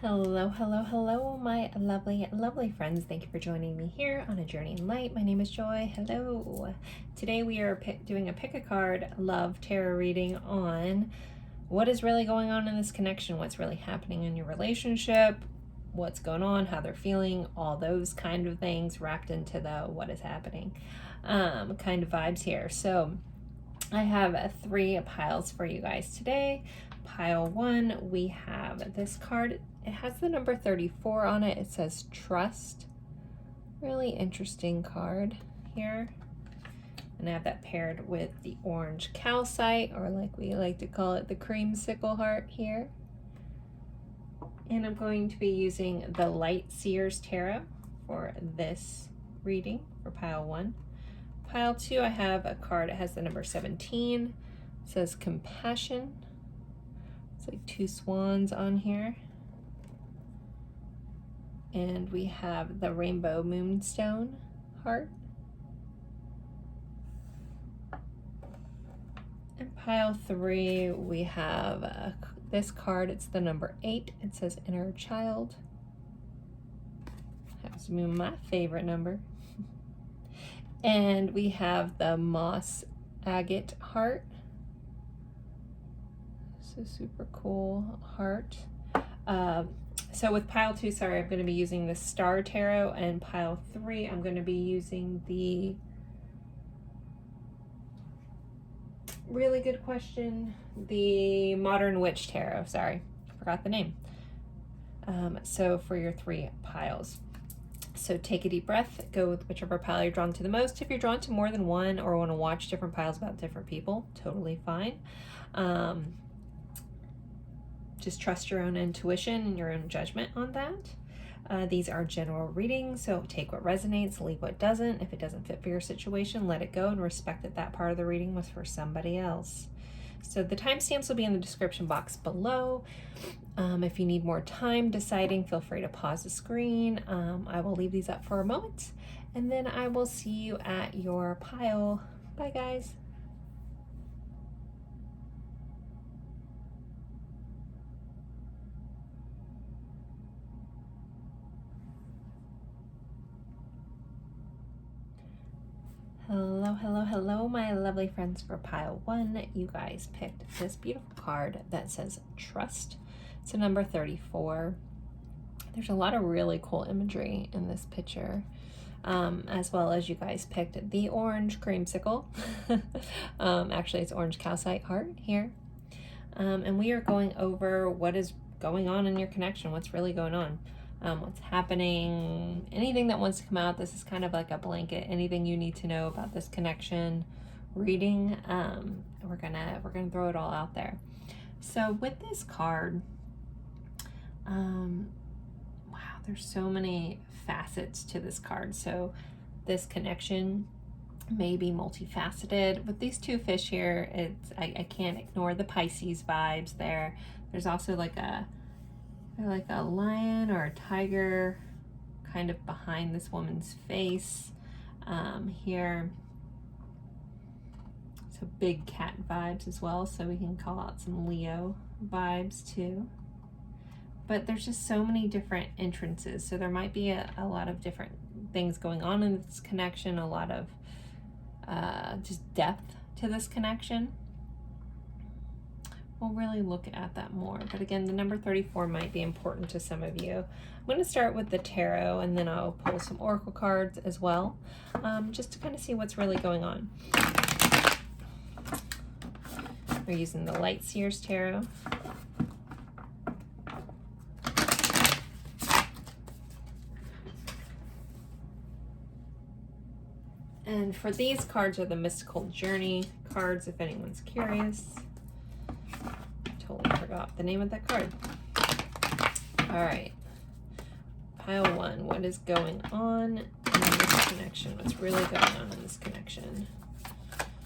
Hello, hello, hello, my lovely, lovely friends. Thank you for joining me here on A Journey in Light. My name is Joy. Hello. Today we are doing a pick a card love tarot reading on what is really going on in this connection, what's really happening in your relationship, what's going on, how they're feeling, all those kind of things wrapped into the what is happening kind of vibes here. So I have 3 piles for you guys today. Pile 1, we have this card. It has the number 34 on it. It says Trust. Really interesting card here. And I have that paired with the orange calcite, or like we like to call it, the creamsicle heart here. And I'm going to be using the Light Seers Tarot for this reading for pile 1. Pile 2, I have a card. It has the number 17. It says Compassion. It's like 2 swans on here. And we have the Rainbow Moonstone heart. And pile 3, we have this card. It's the number 8. It says Inner Child. Happens to be my favorite number. And we have the Moss Agate heart. So super cool heart. So with pile 2, sorry, I'm going to be using the Star Tarot, and pile 3, I'm going to be using the really good question, the Modern Witch Tarot. Sorry, forgot the name. So for your 3 piles. So take a deep breath, go with whichever pile you're drawn to the most. If you're drawn to more than one or want to watch different piles about different people, totally fine. Just trust your own intuition and your own judgment on that. These are general readings, so take what resonates, leave what doesn't. If it doesn't fit for your situation, let it go and respect that that part of the reading was for somebody else. So the timestamps will be in the description box below. If you need more time deciding, feel free to pause the screen. I will leave these up for a moment, and then I will see you at your pile. Bye, guys. Hello, hello, hello, my lovely friends. For pile 1, you guys picked this beautiful card that says Trust. It's a number 34. There's a lot of really cool imagery in this picture, as well as you guys picked the orange creamsicle. Actually, it's orange calcite heart here. And we are going over what is going on in your connection, what's really going on. What's happening, anything that wants to come out. This is kind of like a blanket, anything you need to know about this connection reading. We're gonna throw it all out there. So with this card, wow, there's so many facets to this card. So this connection may be multifaceted. With these 2 fish here, I can't ignore the Pisces vibes there. There's also like a lion or a tiger kind of behind this woman's face here. So big cat vibes as well, so we can call out some Leo vibes too. But there's just so many different entrances, so there might be a lot of different things going on in this connection, a lot of just depth to this connection. We'll really look at that more. But again, the number 34 might be important to some of you. I'm going to start with the tarot, and then I'll pull some oracle cards as well, just to kind of see what's really going on. We're using the Light Seers Tarot. And for these cards are the Mystical Journey cards, if anyone's curious. Totally forgot the name of that card. All right, pile 1, what is going on in this connection? What's really going on in this connection?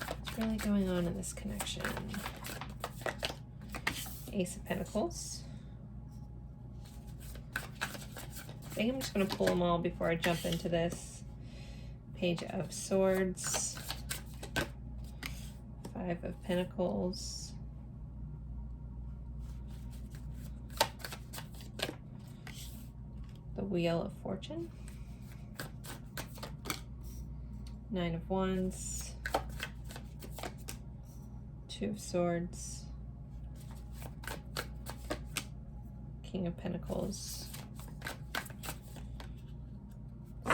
What's really going on in this connection? Ace of Pentacles. I think I'm just going to pull them all before I jump into this. Page of Swords. 5 of Pentacles. the Wheel of Fortune, 9 of Wands, 2 of Swords, King of Pentacles,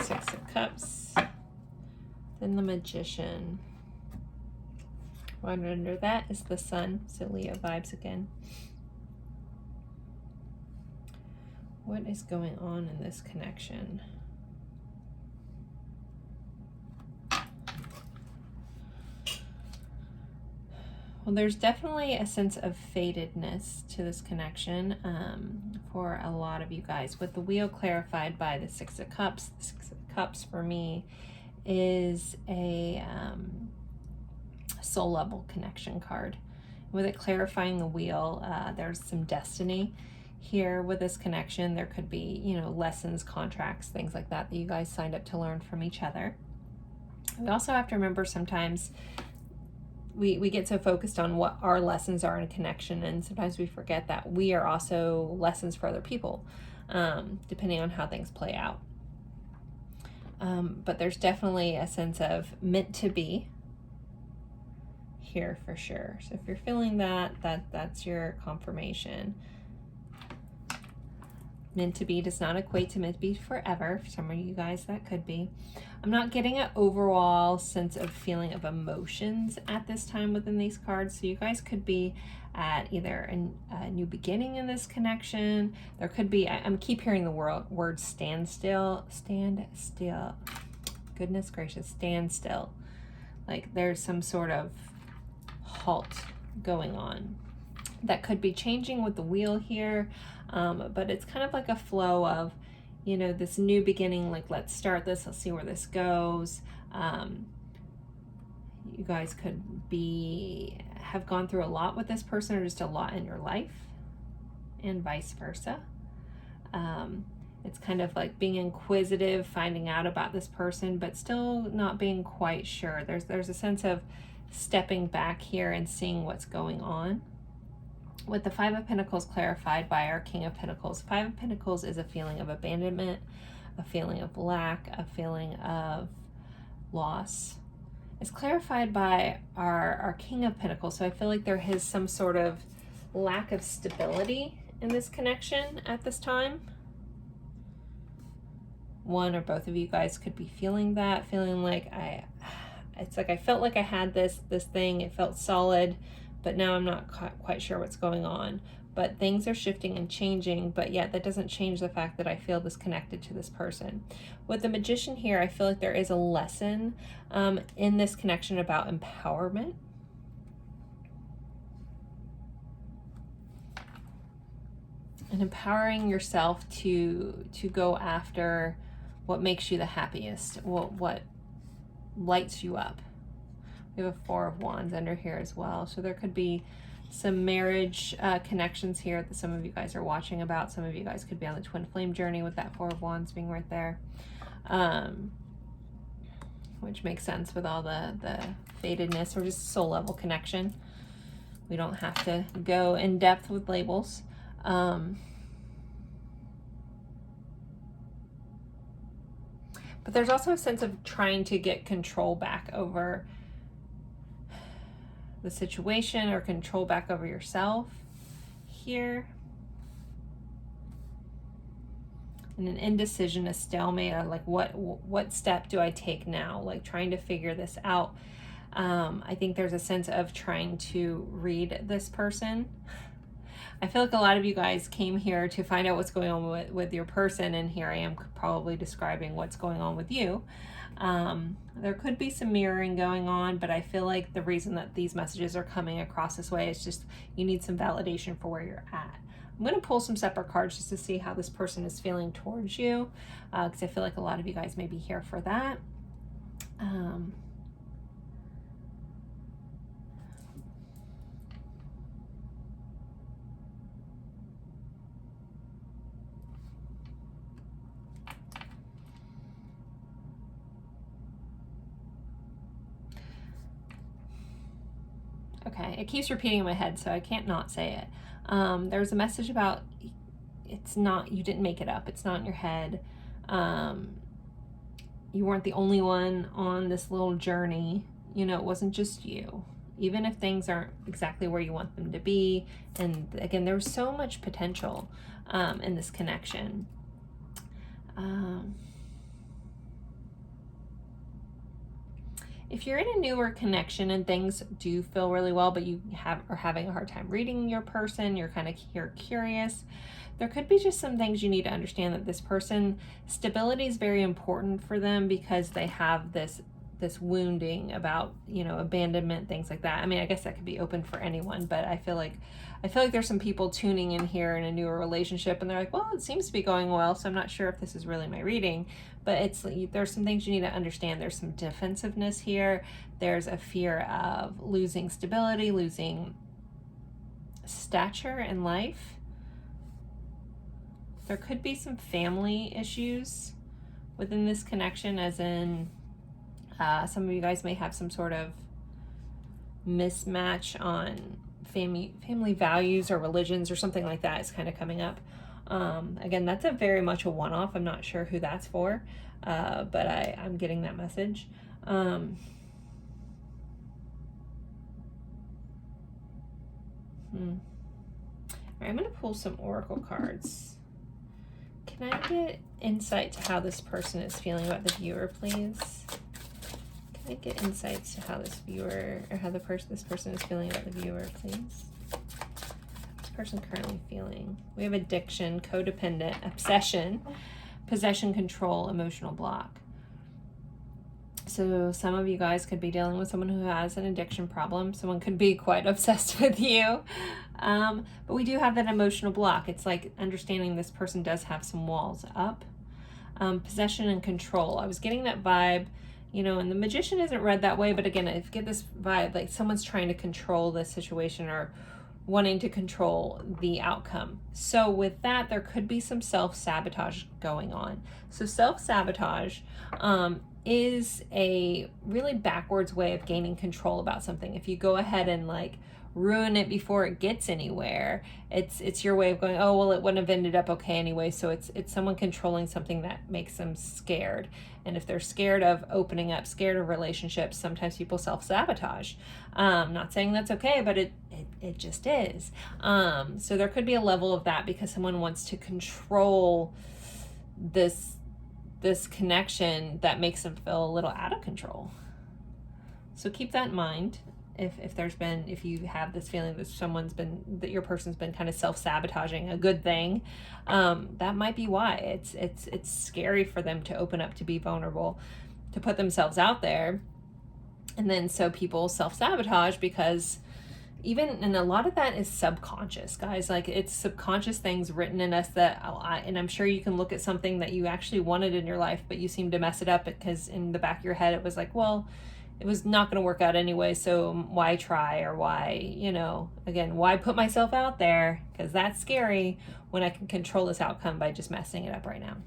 6 of Cups, then the Magician. Right under that is the Sun, so Leo vibes again. What is going on in this connection? Well, there's definitely a sense of fatedness to this connection for a lot of you guys. With the Wheel clarified by the 6 of Cups, the 6 of Cups for me is a soul level connection card. With it clarifying the Wheel, there's some destiny here with this connection. There could be, you know, lessons, contracts, things like that that you guys signed up to learn from each other. We also have to remember sometimes we get so focused on what our lessons are in a connection, and sometimes we forget that we are also lessons for other people, depending on how things play out. But there's definitely a sense of meant to be here for sure. So if you're feeling that's your confirmation. Meant to be does not equate to meant to be forever. For some of you guys, that could be. I'm not getting an overall sense of feeling of emotions at this time within these cards. So you guys could be at either a new beginning in this connection. There could be, I'm keep hearing the word stand still. Stand still. Goodness gracious, stand still. Like there's some sort of halt going on. That could be changing with the Wheel here. But it's kind of like a flow of, you know, this new beginning, like let's start this, let's see where this goes. You guys could have gone through a lot with this person, or just a lot in your life, and vice versa. It's kind of like being inquisitive, finding out about this person, but still not being quite sure. There's a sense of stepping back here and seeing what's going on. With the 5 of Pentacles clarified by our King of Pentacles, 5 of Pentacles is a feeling of abandonment, a feeling of lack, a feeling of loss. It's clarified by our King of Pentacles, so I feel like there is some sort of lack of stability in this connection at this time. One or both of you guys could be feeling that, feeling like it's like I felt like I had this thing, it felt solid, but now I'm not quite sure what's going on. But things are shifting and changing, but yet that doesn't change the fact that I feel disconnected to this person. With the Magician here, I feel like there is a lesson in this connection about empowerment. And empowering yourself to go after what makes you the happiest, what lights you up. We have a 4 of Wands under here as well. So there could be some marriage connections here that some of you guys are watching about. Some of you guys could be on the twin flame journey with that 4 of Wands being right there. Which makes sense with all the fatedness, or just soul level connection. We don't have to go in depth with labels. But there's also a sense of trying to get control back over the situation, or control back over yourself here. And an indecision, a stalemate, like what step do I take now? Like trying to figure this out. I think there's a sense of trying to read this person. I feel like a lot of you guys came here to find out what's going on with your person, and here I am probably describing what's going on with you. There could be some mirroring going on, but I feel like the reason that these messages are coming across this way is just you need some validation for where you're at. I'm going to pull some separate cards just to see how this person is feeling towards you, because I feel like a lot of you guys may be here for that. Okay, it keeps repeating in my head, so I can't not say it. There's a message about it's not, you didn't make it up. It's not in your head. You weren't the only one on this little journey. You know, it wasn't just you. Even if things aren't exactly where you want them to be. And again, there was so much potential in this connection. If you're in a newer connection and things do feel really well, but you are having a hard time reading your person, you're curious, there could be just some things you need to understand that this person, stability is very important for them because they have this wounding about, you know, abandonment, things like that. I mean, I guess that could be open for anyone, but I feel like there's some people tuning in here in a newer relationship and they're like, well, it seems to be going well, so I'm not sure if this is really my reading. But there's some things you need to understand. There's some defensiveness here. There's a fear of losing stability, losing stature in life. There could be some family issues within this connection, as in some of you guys may have some sort of mismatch on family values or religions or something like that is kind of coming up. Again, that's very much a one-off. I'm not sure who that's for, but I'm getting that message. All right, I'm going to pull some oracle cards. Can I get insight to how this person is feeling about the viewer, please? Can I get insights to how this viewer, or how this person is feeling about the viewer, please? Person currently feeling. We have addiction, codependent, obsession, possession, control, emotional block. So some of you guys could be dealing with someone who has an addiction problem. Someone could be quite obsessed with you. But we do have that emotional block. It's like understanding this person does have some walls up. Possession and control. I was getting that vibe, you know, and the magician isn't read that way, but again, I get this vibe like someone's trying to control this situation or wanting to control the outcome. So with that, there could be some self-sabotage going on. So self-sabotage is a really backwards way of gaining control about something. If you go ahead and like ruin it before it gets anywhere, it's your way of going, oh, well, it wouldn't have ended up okay anyway. So it's someone controlling something that makes them scared. And if they're scared of opening up, scared of relationships, sometimes people self-sabotage. Not saying that's okay, but it just is. So there could be a level of that because someone wants to control this connection that makes them feel a little out of control. So keep that in mind. If you have this feeling that your person's been kind of self-sabotaging a good thing, that might be why. It's scary for them to open up, to be vulnerable, to put themselves out there. And then so people self-sabotage because and a lot of that is subconscious, guys. Like it's subconscious things written in us and I'm sure you can look at something that you actually wanted in your life, but you seem to mess it up because in the back of your head, it was like, well, it was not going to work out anyway, so why try, or why, again, why put myself out there? Because that's scary when I can control this outcome by just messing it up right now.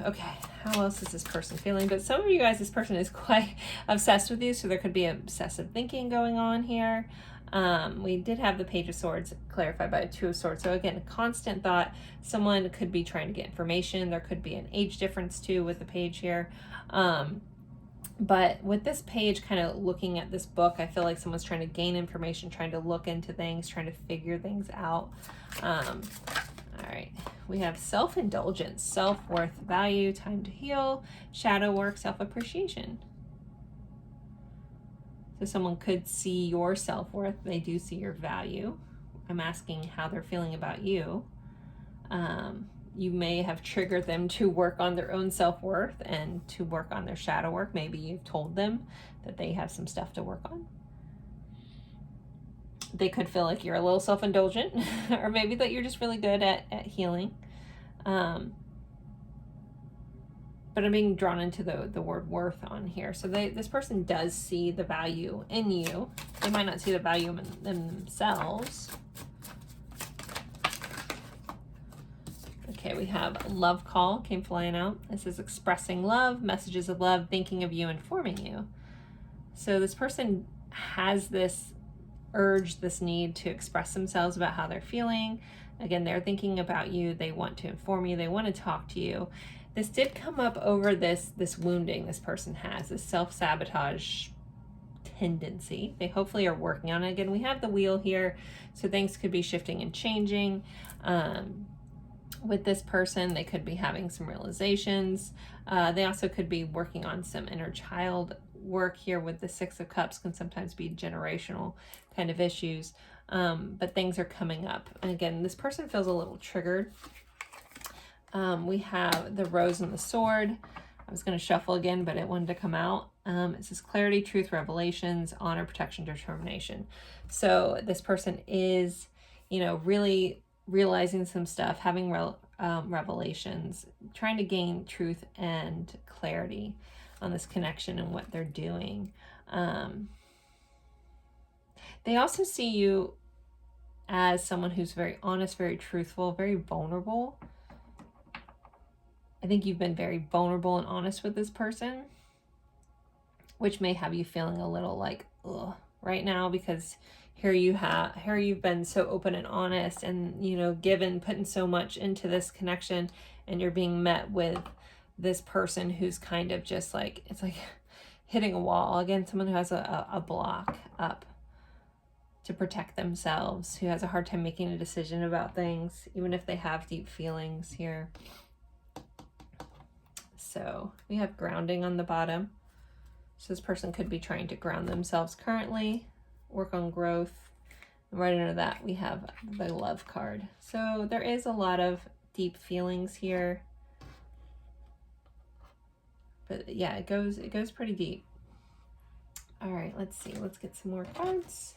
Okay, how else is this person feeling? But some of you guys, this person is quite obsessed with you, so there could be obsessive thinking going on here. We did have the Page of Swords clarified by a Two of Swords. So again, constant thought. Someone could be trying to get information. There could be an age difference too with the page here. But with this page kind of looking at this book, I feel like someone's trying to gain information, trying to look into things, trying to figure things out. All right, we have self-indulgence, self-worth, value, time to heal, shadow work, self-appreciation. So someone could see your self-worth. They do see your value. I'm asking how they're feeling about you. You may have triggered them to work on their own self-worth and to work on their shadow work. Maybe you've told them that they have some stuff to work on. They could feel like you're a little self-indulgent, or maybe that you're just really good at healing. But I'm being drawn into the word worth on here. So this person does see the value in you. They might not see the value in themselves. Okay, we have love call came flying out. This is expressing love, messages of love, thinking of you, informing you. So this person has this urge, this need to express themselves about how they're feeling. Again, they're thinking about you. They want to inform you. They want to talk to you. This did come up over this wounding this person has, this self-sabotage tendency. They hopefully are working on it. Again, we have the wheel here, so things could be shifting and changing. With this person, they could be having some realizations. They also could be working on some inner child work here. With the Six of Cups, can sometimes be generational kind of issues. But things are coming up. And again, this person feels a little triggered. We have the Rose and the Sword. I was going to shuffle again, but it wanted to come out. It says clarity, truth, revelations, honor, protection, determination. So this person is, you know, really realizing some stuff, having revelations, trying to gain truth and clarity on this connection and what they're doing. They also see you as someone who's very honest, very truthful, very vulnerable. I think you've been very vulnerable and honest with this person, which may have you feeling a little like, ugh, right now, because here you've been so open and honest and, you know, putting so much into this connection, and you're being met with this person who's kind of just like, it's like hitting a wall. Again, someone who has a block up to protect themselves, who has a hard time making a decision about things, even if they have deep feelings here. So we have grounding on the bottom. So this person could be trying to ground themselves currently, work on growth. And right under that, we have the Love card. So there is a lot of deep feelings here. But yeah, it goes pretty deep. All right, let's see. Let's get some more cards.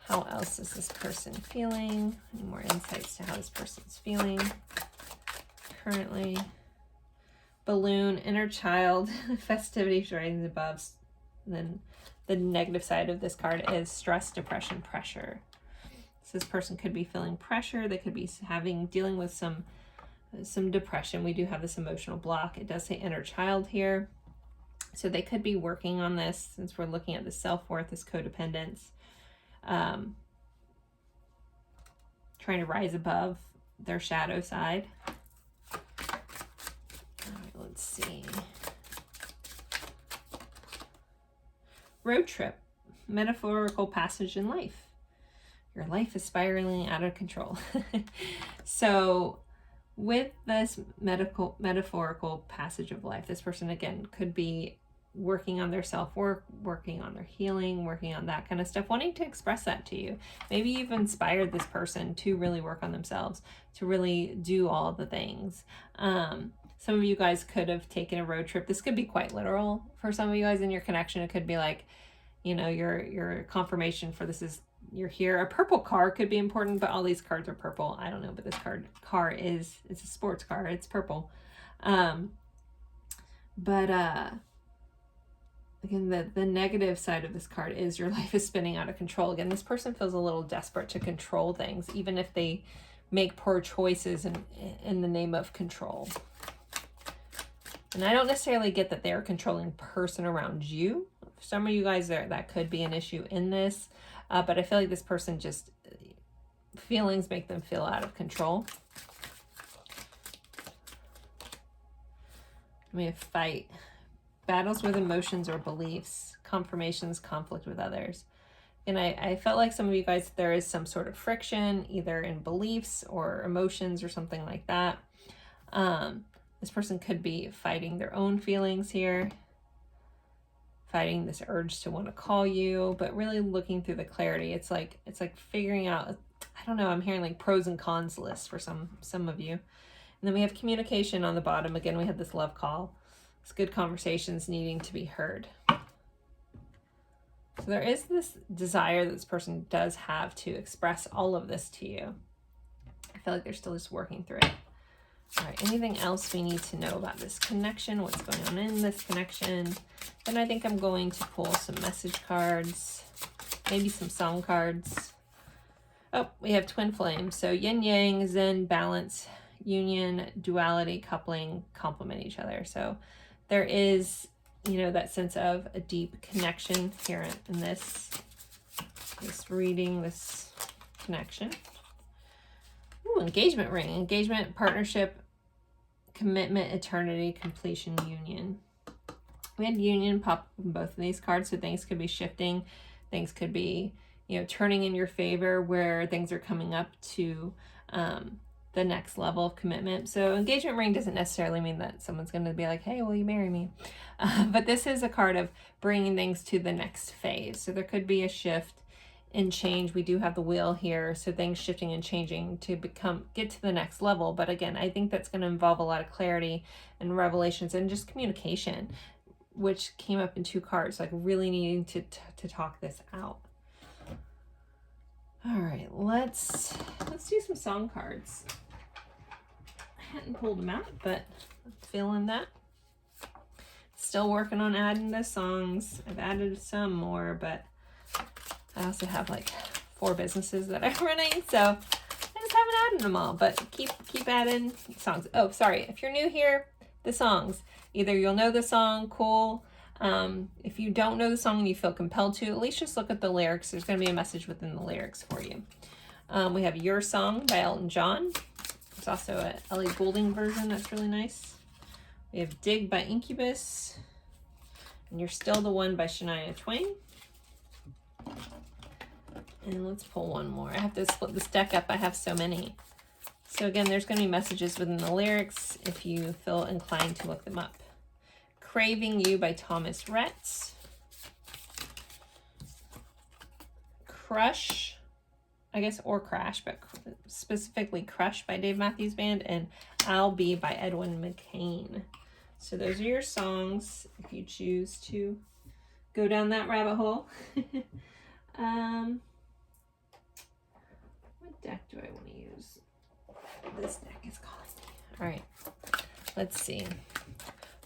How else is this person feeling? Any more insights to how this person's feeling currently? Balloon, inner child, festivities rising above. And then the negative side of this card is stress, depression, pressure. So this person could be feeling pressure. They could be dealing with some depression. We do have this emotional block. It does say inner child here. So they could be working on this, since we're looking at the self-worth, this codependence. Trying to rise above their shadow side. Let's see. Road trip, metaphorical passage in life. Your life is spiraling out of control. So with this metaphorical passage of life, this person, again, could be working on their self-work, working on their healing, working on that kind of stuff, wanting to express that to you. Maybe you've inspired this person to really work on themselves, to really do all the things. Some of you guys could have taken a road trip. This could be quite literal for some of you guys in your connection. It could be like, you know, your confirmation for this is you're here. A purple car could be important, but all these cards are purple. I don't know, but this car is, it's a sports car. It's purple. Again, the negative side of this card is your life is spinning out of control. Again, this person feels a little desperate to control things, even if they make poor choices in the name of control. And I don't necessarily get that they're a controlling person around you. For some of you guys, that could be an issue in this. But I feel like this person just, feelings make them feel out of control. We have fight. Battles with emotions or beliefs. Confirmations, conflict with others. And I felt like some of you guys, there is some sort of friction, either in beliefs or emotions or something like that. This person could be fighting their own feelings here, fighting this urge to want to call you, but really looking through the clarity. It's like figuring out, I don't know, I'm hearing like pros and cons lists for some of you. And then we have communication on the bottom. Again, we have this love call. It's good conversations needing to be heard. So there is this desire that this person does have to express all of this to you. I feel like they're still just working through it. All right, anything else we need to know about this connection? What's going on in this connection? Then I think I'm going to pull some message cards, maybe some song cards. Oh, we have twin flames. So yin yang, zen, balance, union, duality, coupling, complement each other. So there is, you know, that sense of a deep connection here in this this reading, this connection. Ooh, engagement ring. Engagement, partnership, commitment, eternity, completion, union. We had union pop up in both of these cards, so things could be shifting. Things could be, you know, turning in your favor where things are coming up to the next level of commitment. So engagement ring doesn't necessarily mean that someone's going to be like, hey, will you marry me? But this is a card of bringing things to the next phase. So there could be a shift and change. We do have the wheel here, so things shifting and changing to get to the next level. But again, I think that's going to involve a lot of clarity and revelations and just communication, which came up in 2 cards, like really needing to talk this out. All right, let's do some song cards. I hadn't pulled them out, but I'm feeling that. Still working on adding the songs. I've added some more, but I also have like 4 businesses that I'm running, so I just haven't added them all, but keep adding songs. Oh, sorry, if you're new here, the songs. Either you'll know the song, cool. If you don't know the song and you feel compelled to, at least just look at the lyrics. There's going to be a message within the lyrics for you. We have Your Song by Elton John. There's also a Ellie Goulding version that's really nice. We have Dig by Incubus. And You're Still the One by Shania Twain. And let's pull one more. I have to split this deck up. I have so many. So again, there's going to be messages within the lyrics if you feel inclined to look them up. Craving You by Thomas Rhett. Crush, I guess, or Crash, but specifically Crush by Dave Matthews Band, and I'll Be by Edwin McCain. So those are your songs if you choose to go down that rabbit hole. What deck do I want to use? This deck is calling me. All right, let's see.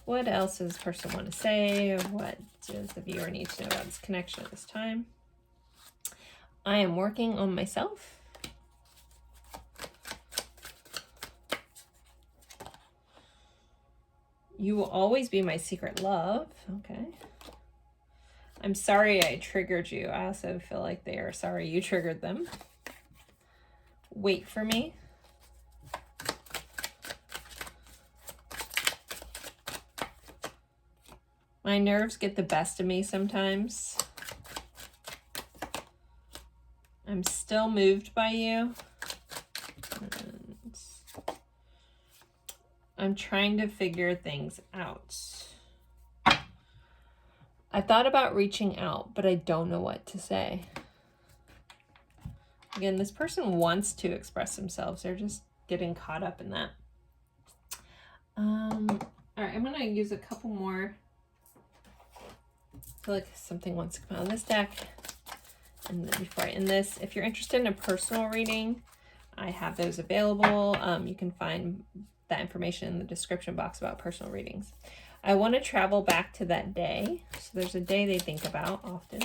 What else does this person want to say? What does the viewer need to know about this connection at this time? I am working on myself. You will always be my secret love. Okay. I'm sorry I triggered you. I also feel like they are sorry you triggered them. Wait for me. My nerves get the best of me sometimes. I'm still moved by you. And I'm trying to figure things out. I thought about reaching out, but I don't know what to say. Again, this person wants to express themselves. They're just getting caught up in that. All right, I'm going to use a couple more. I feel like something wants to come out of this deck. And then before I end this, if you're interested in a personal reading, I have those available. You can find that information in the description box about personal readings. I want to travel back to that day. So there's a day they think about often.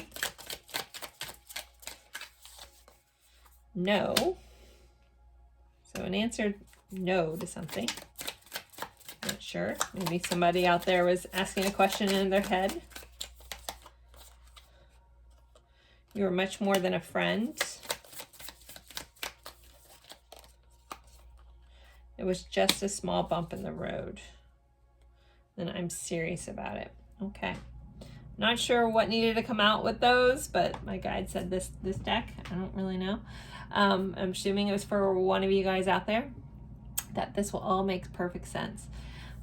No. So an answer no to something. Not sure. Maybe somebody out there was asking a question in their head. You are much more than a friend. It was just a small bump in the road. And I'm serious about it. Okay. Not sure what needed to come out with those, but my guide said this deck. I don't really know. I'm assuming it was for one of you guys out there that this will all make perfect sense.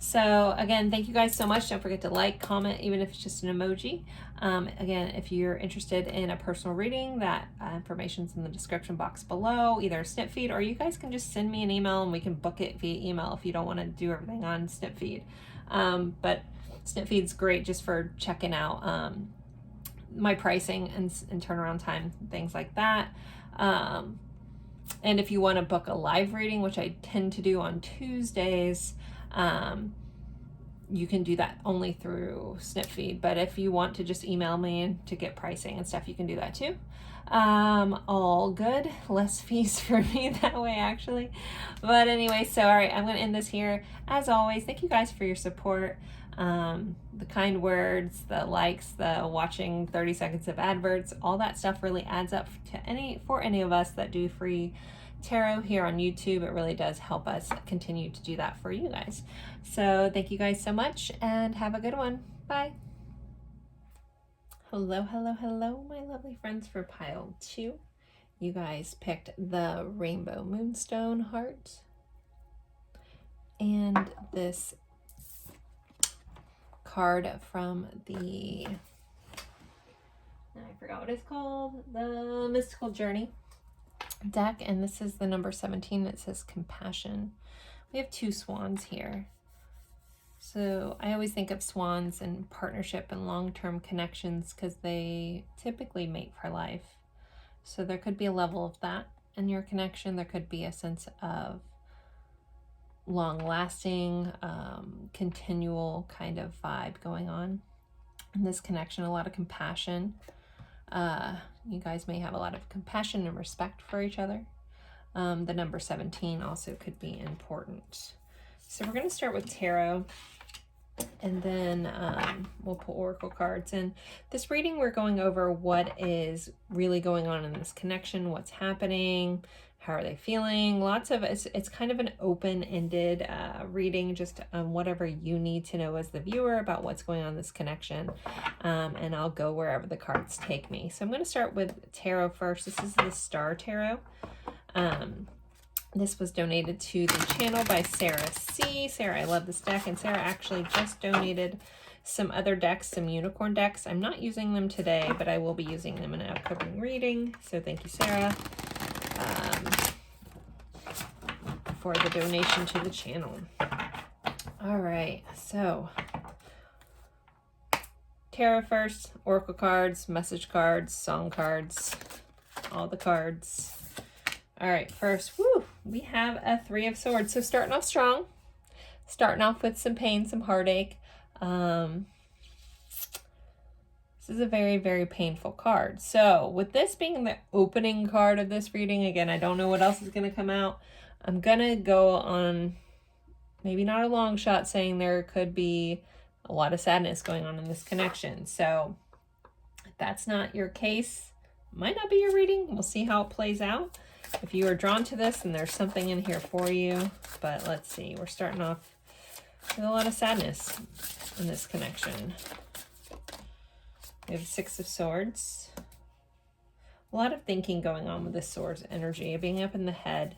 So again, thank you guys so much. Don't forget to like, comment, even if it's just an emoji. Again, if you're interested in a personal reading, that information's in the description box below, either Snipfeed, or you guys can just send me an email and we can book it via email if you don't want to do everything on Snipfeed. But Snipfeed's great just for checking out my pricing and turnaround time, things like that. And if you want to book a live reading, which I tend to do on Tuesdays, you can do that only through Snipfeed. But if you want to just email me to get pricing and stuff, you can do that too. All good. Less fees for me that way, actually. But anyway, so all right, I'm going to end this here. As always, thank you guys for your support. the kind words, the likes, the watching 30 seconds of adverts, all that stuff really adds up to for any of us that do free tarot here on YouTube. It really does help us continue to do that for you guys. So thank you guys so much and have a good one. Bye. Hello, hello, hello, my lovely friends for pile 2. You guys picked the Rainbow Moonstone heart and this card from the, I forgot what it's called, the Mystical Journey deck, and this is the number 17. It says compassion. We have 2 swans here. So I always think of swans and partnership and long-term connections because they typically mate for life. So there could be a level of that in your connection. There could be a sense of long-lasting, continual kind of vibe going on in this connection. A lot of compassion. You guys may have a lot of compassion and respect for each other. The number 17 also could be important. So we're going to start with tarot, and then we'll pull oracle cards. And this reading, we're going over what is really going on in this connection, what's happening, how are they feeling. Lots of it's kind of an open-ended reading, just whatever you need to know as the viewer about what's going on in this connection, and I'll go wherever the cards take me. So I'm going to start with tarot first. This is the Star Tarot. This was donated to the channel by Sarah C. Sarah, I love this deck, and Sarah actually just donated some other decks, some unicorn decks. I'm not using them today, but I will be using them in an upcoming reading. So thank you, Sarah, for the donation to the channel. All right, so tarot first, oracle cards, message cards, song cards, all the cards. All right, first, we have a 3 of Swords. So starting off strong, starting off with some pain, some heartache. This is a very, very painful card. So with this being the opening card of this reading, again, I don't know what else is going to come out. I'm going to go on, maybe not a long shot, saying there could be a lot of sadness going on in this connection. So if that's not your case, might not be your reading. We'll see how it plays out. If you are drawn to this, and there's something in here for you, but let's see. We're starting off with a lot of sadness in this connection. We have 6 of Swords. A lot of thinking going on with this Swords energy, being up in the head.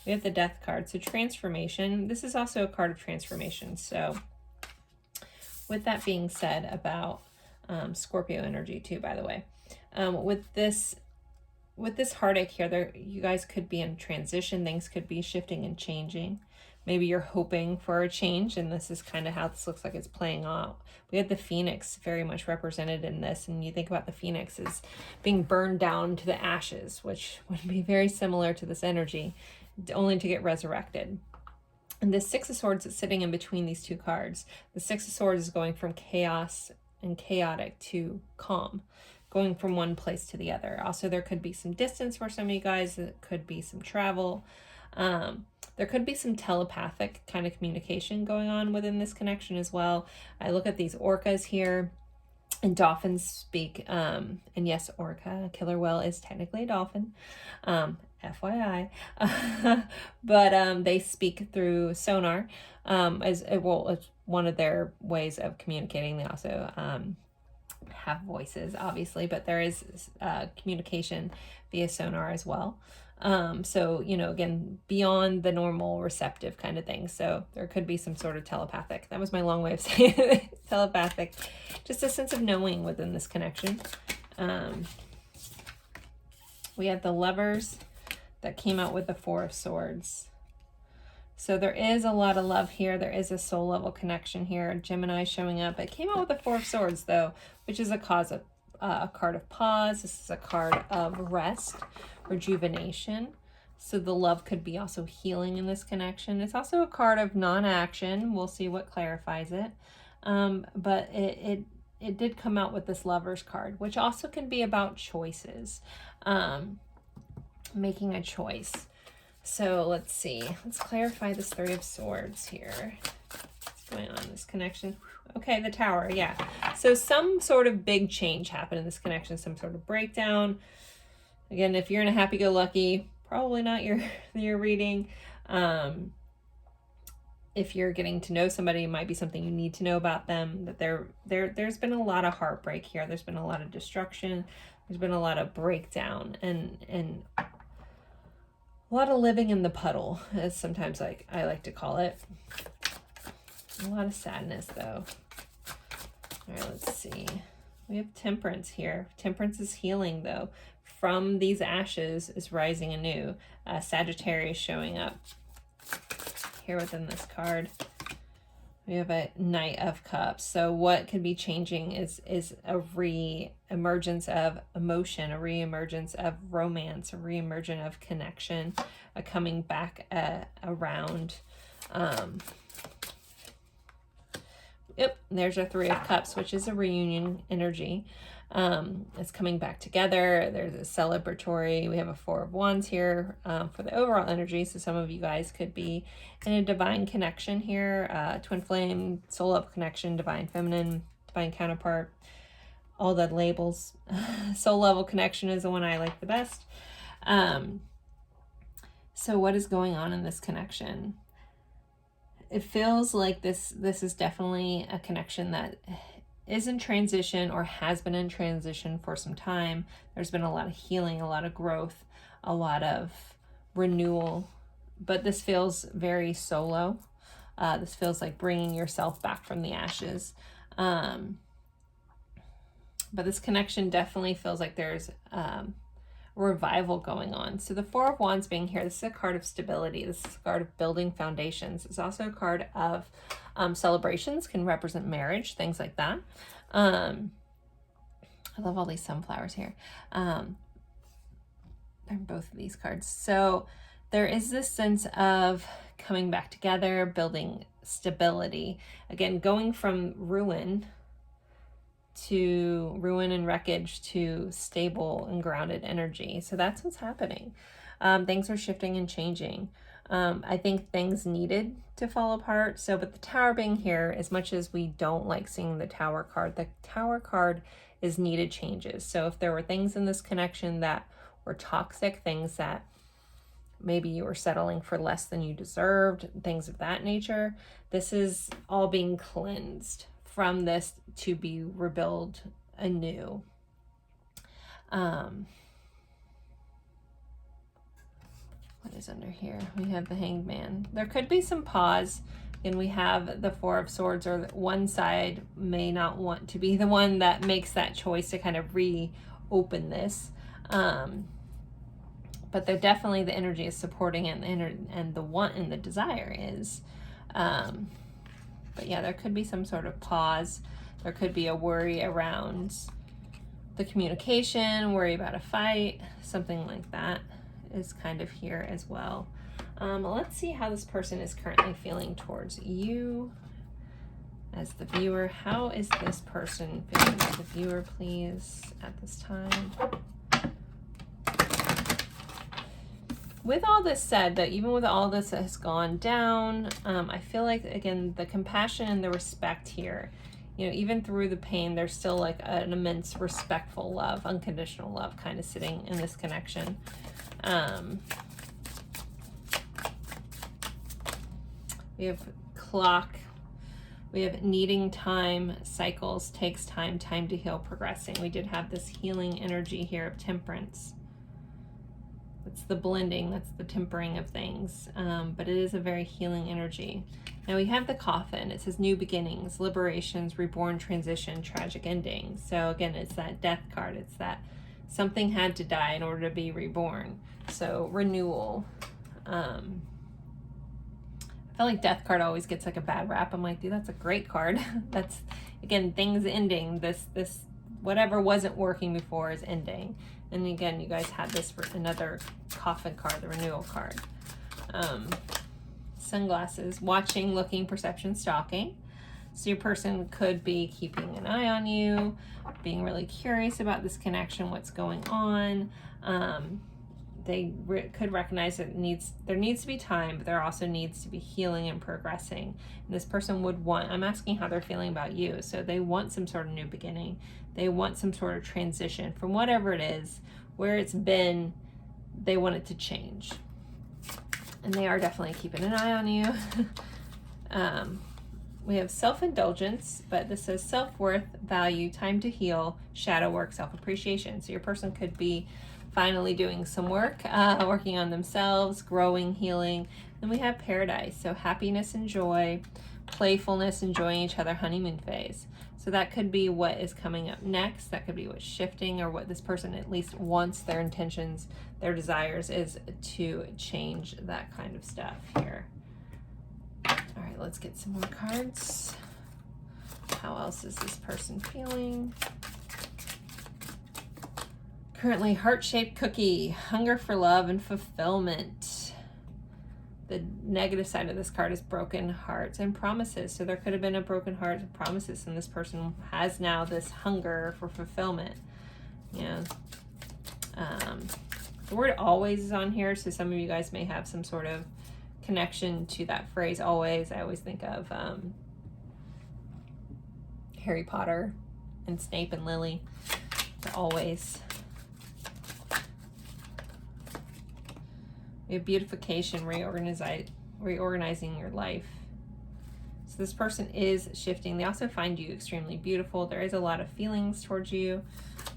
We have the Death card, so transformation. This is also a card of transformation. So with that being said about Scorpio energy too, by the way. With this heartache here, you guys could be in transition. Things could be shifting and changing. Maybe you're hoping for a change, and this is kind of how this looks like it's playing out. We have the Phoenix very much represented in this, and you think about the Phoenix as being burned down to the ashes, which would be very similar to this energy, only to get resurrected. And the 6 of Swords is sitting in between these 2 cards. The 6 of Swords is going from chaos and chaotic to calm, going from one place to the other. Also, there could be some distance for some of you guys. It could be some travel. There could be some telepathic kind of communication going on within this connection as well. I look at these orcas here, and dolphins speak. And yes, orca, killer whale, is technically a dolphin. FYI. But they speak through sonar, as well. It's one of their ways of communicating. They also have voices, obviously, but there is communication via sonar as well. So, you know, again, beyond the normal receptive kind of thing. So there could be some sort of telepathic. That was my long way of saying it. Telepathic. Just a sense of knowing within this connection. We have the Lovers that came out with the 4 of Swords. So there is a lot of love here. There is a soul level connection here. Gemini showing up. It came out with the 4 of Swords, though, which is a card of pause. This is a card of rest, rejuvenation. So the love could be also healing in this connection. It's also a card of non-action. We'll see what clarifies it. But it did come out with this Lovers card, which also can be about choices, making a choice. So let's see. Let's clarify this Three of Swords here. What's going on in this connection? Okay, the Tower, yeah. So some sort of big change happened in this connection, some sort of breakdown. Again, if you're in a happy-go-lucky, probably not your reading. If you're getting to know somebody, it might be something you need to know about them. That there's been a lot of heartbreak here. There's been a lot of destruction. There's been a lot of breakdown and a lot of living in the puddle, as sometimes I like to call it. A lot of sadness, though. All right, let's see. We have Temperance here. Temperance is healing, though. From these ashes is rising anew. Sagittarius showing up here within this card. We have a Knight of Cups. So what could be changing is a re-emergence of emotion, a re-emergence of romance, a re-emergence of connection, a coming back around. Yep, there's our Three of Cups, which is a reunion energy. It's coming back together. There's a celebratory. We have a Four of Wands here for the overall energy. So some of you guys could be in a divine connection here. Twin flame, soul up connection, divine feminine, divine counterpart, all the labels. Soul level connection is the one I like the best. So what is going on in this connection? It feels like this is definitely a connection that is in transition or has been in transition for some time. There's been a lot of healing, a lot of growth, a lot of renewal, but this feels very solo. This feels like bringing yourself back from the ashes. But this connection definitely feels like there's revival going on. So the Four of Wands being here, this is a card of stability. This is a card of building foundations. It's also a card of celebrations, can represent marriage, things like that. I love all these sunflowers here. They're in both of these cards. So there is this sense of coming back together, building stability. Again, going from ruin and wreckage to stable and grounded energy. So that's what's happening. Things are shifting and changing. I think things needed to fall apart. So, but the Tower being here, as much as we don't like seeing the Tower card is needed changes. So if there were things in this connection that were toxic, things that maybe you were settling for less than you deserved, things of that nature, this is all being cleansed from this to be rebuilt anew. What is under here? We have the Hanged Man. There could be some pause, and we have the Four of Swords, or one side may not want to be the one that makes that choice to kind of reopen this. But they're definitely, the energy is supporting it, and the want and the desire is. But yeah, there could be some sort of pause. There could be a worry around the communication, worry about a fight, something like that is kind of here as well. Let's see how this person is currently feeling towards you as the viewer. How is this person feeling as the viewer, please, at this time? With all this said, that even with all this that has gone down, I feel like, again, the compassion and the respect here, you know, even through the pain, there's still like an immense respectful love, unconditional love kind of sitting in this connection. We have clock, we have needing time, cycles, takes time, time to heal, progressing. We did have this healing energy here of temperance. It's the blending, that's the tempering of things, but it is a very healing energy. Now we have the coffin. It says new beginnings, liberations, reborn, transition, tragic ending. So again, it's that death card. It's that something had to die in order to be reborn. So renewal. I feel like death card always gets like a bad rap. I'm like, dude, that's a great card. That's, again, things ending. This whatever wasn't working before is ending. And again, you guys had this for another coffin card, the renewal card. Sunglasses, watching, looking, perception, stalking. So your person could be keeping an eye on you, being really curious about this connection, what's going on. they could recognize that there needs to be time, but there also needs to be healing and progressing. And this person would want, I'm asking how they're feeling about you. So they want some sort of new beginning. They want some sort of transition from whatever it is, where it's been, they want it to change. And they are definitely keeping an eye on you. We have self-indulgence, but this says self-worth, value, time to heal, shadow work, self-appreciation. So your person could be finally doing some work, working on themselves, growing, healing. Then we have paradise, so happiness and joy, playfulness, enjoying each other, honeymoon phase. So that could be what is coming up next. That could be what's shifting, or what this person at least wants, their intentions, their desires is to change that kind of stuff here. All right, let's get some more cards. How else is this person feeling? Currently, heart-shaped cookie, hunger for love and fulfillment. The negative side of this card is broken hearts and promises. So there could have been a broken heart and promises, and this person has now this hunger for fulfillment. Yeah. The word always is on here, so some of you guys may have some sort of connection to that phrase always. I always think of Harry Potter and Snape and Lily. The always. We have beautification, reorganizing your life. So this person is shifting. They also find you extremely beautiful. There is a lot of feelings towards you.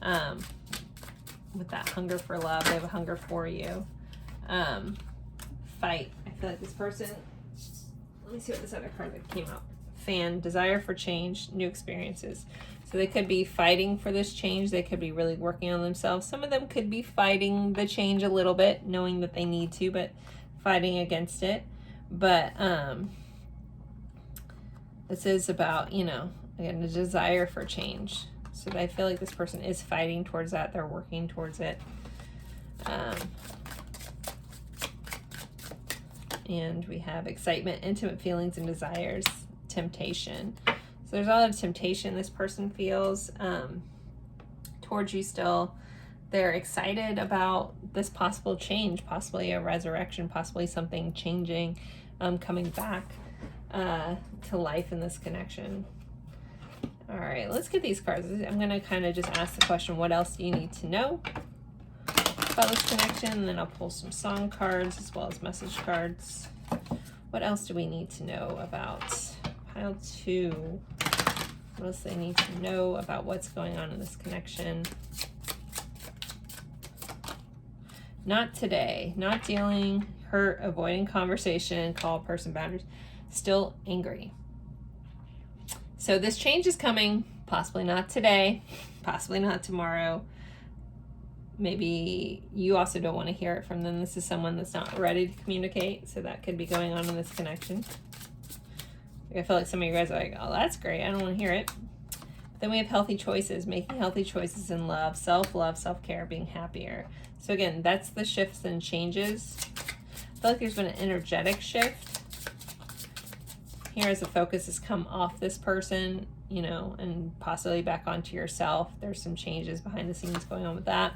With that hunger for love, they have a hunger for you. Fight. I feel like this person, let me see what this other card that came out. Fan, desire for change, new experiences. So they could be fighting for this change. They could be really working on themselves. Some of them could be fighting the change a little bit, knowing that they need to, but fighting against it. But this is about, you know, again, a desire for change. So I feel like this person is fighting towards that. They're working towards it. And we have excitement, intimate feelings and desires, temptation. So there's a lot of temptation this person feels towards you still. They're excited about this possible change, possibly a resurrection, possibly something changing, coming back to life in this connection. All right, let's get these cards. I'm going to kind of just ask the question, what else do you need to know about this connection? And then I'll pull some song cards as well as message cards. What else do we need to know about pile 2? What else do they need to know about what's going on in this connection? Not today. Not dealing, hurt, avoiding conversation, call person boundaries. Still angry. So this change is coming, possibly not today, possibly not tomorrow. Maybe you also don't want to hear it from them. This is someone that's not ready to communicate, so that could be going on in this connection. I feel like some of you guys are like, oh, that's great, I don't want to hear it. But then we have healthy choices, making healthy choices in love, self-love, self-care, being happier. So again, that's the shifts and changes. I feel like there's been an energetic shift here as the focus has come off this person, you know, and possibly back onto yourself. There's some changes behind the scenes going on with that.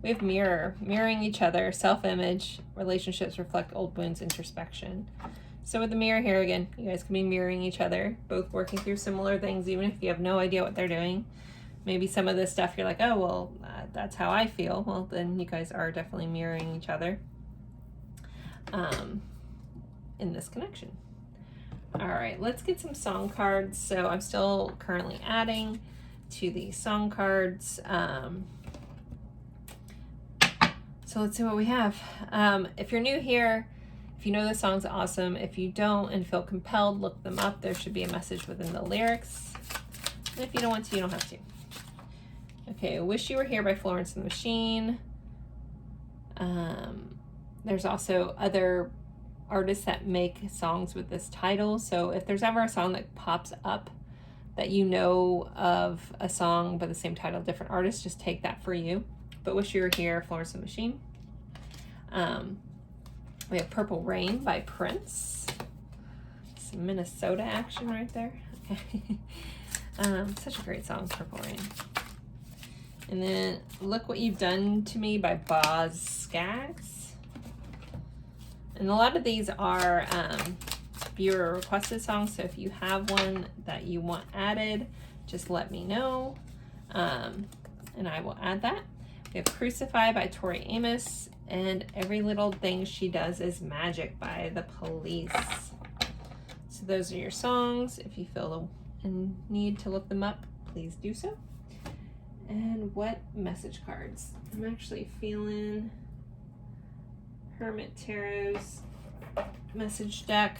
We have mirror, mirroring each other, self-image, relationships reflect old wounds, introspection. So with the mirror here again, you guys can be mirroring each other, both working through similar things, even if you have no idea what they're doing. Maybe some of this stuff you're like, oh, well, that's how I feel. Well, then you guys are definitely mirroring each other in this connection. All right, let's get some song cards. So I'm still currently adding to the song cards. So let's see what we have. If you're new here, if you know the song's awesome. If you don't and feel compelled, look them up. There should be a message within the lyrics. And if you don't want to, you don't have to. Okay, Wish You Were Here by Florence and the Machine. There's also other artists that make songs with this title. So if there's ever a song that pops up that you know of a song by the same title, different artists, just take that for you. But Wish You Were Here, Florence and the Machine. We have Purple Rain by Prince. Some Minnesota action right there. Okay. Such a great song, Purple Rain. And then Look What You've Done to Me by Boz Skaggs. And a lot of these are viewer requested songs, so if you have one that you want added, just let me know, and I will add that. We have Crucify by Tori Amos, and Every Little Thing She Does Is Magic by The Police. So those are your songs. If you feel the need to look them up, please do so. And what message cards? I'm actually feeling Hermit Tarot's message deck.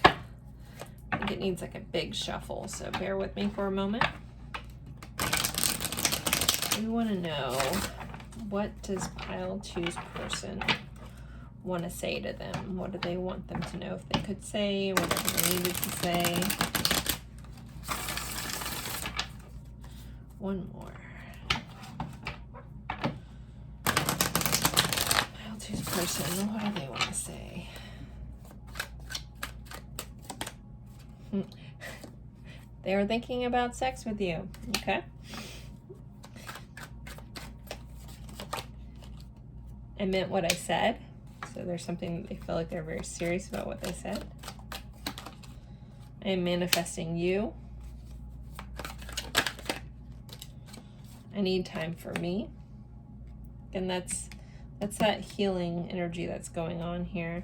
I think it needs like a big shuffle, so bear with me for a moment. We want to know, what does pile 2's person want to say to them? What do they want them to know if they could say, whatever they needed to say? One more. Pile 2's person, what do they want to say? They were thinking about sex with you, okay? I meant what I said, so there's something they feel like they're very serious about what they said. I am manifesting you. I need time for me. And that's that healing energy that's going on here.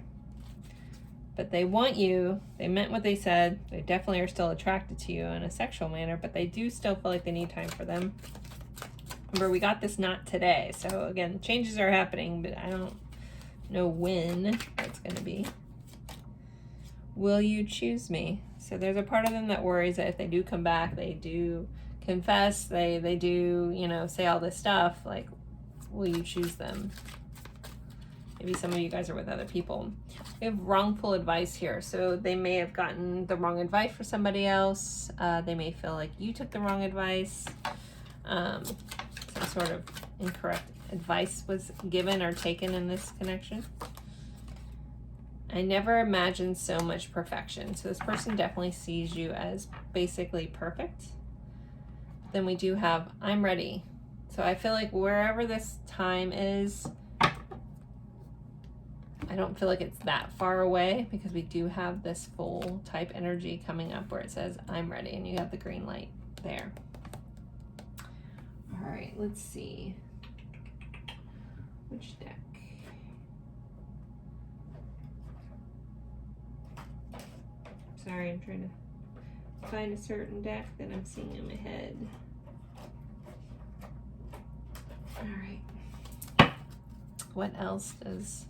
But they want you, they meant what they said, they definitely are still attracted to you in a sexual manner, but they do still feel like they need time for them. Remember, we got this not today, so again, changes are happening, but I don't know when that's going to be. Will you choose me? So there's a part of them that worries that if they do come back, they do confess, they do, you know, say all this stuff, like, will you choose them? Maybe some of you guys are with other people. We have wrongful advice here. So they may have gotten the wrong advice for somebody else. They may feel like you took the wrong advice. Some sort of incorrect advice was given or taken in this connection. I never imagined so much perfection. So this person definitely sees you as basically perfect. Then we do have, I'm ready. So I feel like wherever this time is, I don't feel like it's that far away, because we do have this full type energy coming up where it says, I'm ready, and you have the green light there. All right, let's see. Which deck? Sorry, I'm trying to find a certain deck that I'm seeing in my head. All right. What else does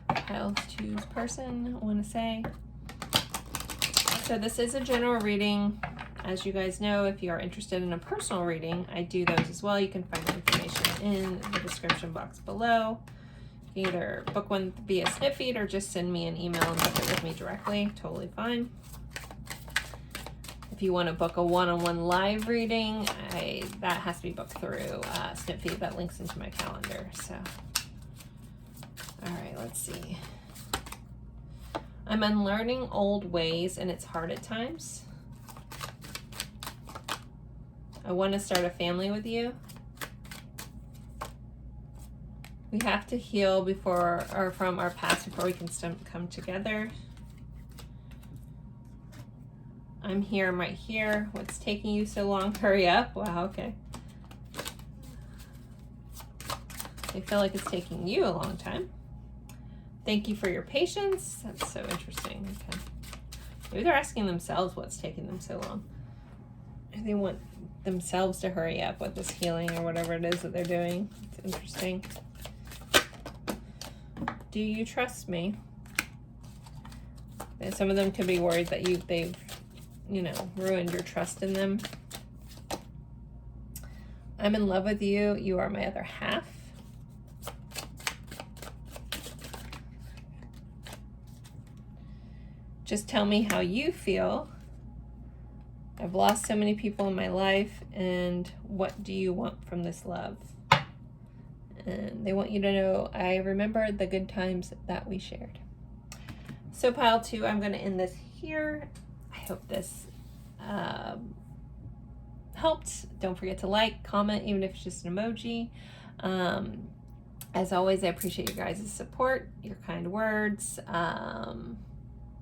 pile 2's person want to say? So this is a general reading. As you guys know, if you are interested in a personal reading, I do those as well. You can find the information in the description box below. You can either book one via Snipfeed or just send me an email and book it with me directly. Totally fine. If you want to book a one-on-one live reading, that has to be booked through Snipfeed. That links into my calendar. So, all right, let's see. I'm unlearning old ways, and it's hard at times. I want to start a family with you. We have to heal from our past before we can come together. I'm here, I'm right here. What's taking you so long? Hurry up. Wow, okay. I feel like it's taking you a long time. Thank you for your patience. That's so interesting. Okay. Maybe they're asking themselves what's taking them so long. They want themselves to hurry up with this healing or whatever it is that they're doing. It's interesting. Do you trust me? And some of them could be worried that they've ruined your trust in them. I'm in love with you. You are my other half. Just tell me how you feel. I've lost so many people in my life, and what do you want from this love? And they want you to know, I remember the good times that we shared. So pile 2, I'm going to end this here. I hope this helped. Don't forget to like, comment, even if it's just an emoji. As always, I appreciate you guys' support, your kind words.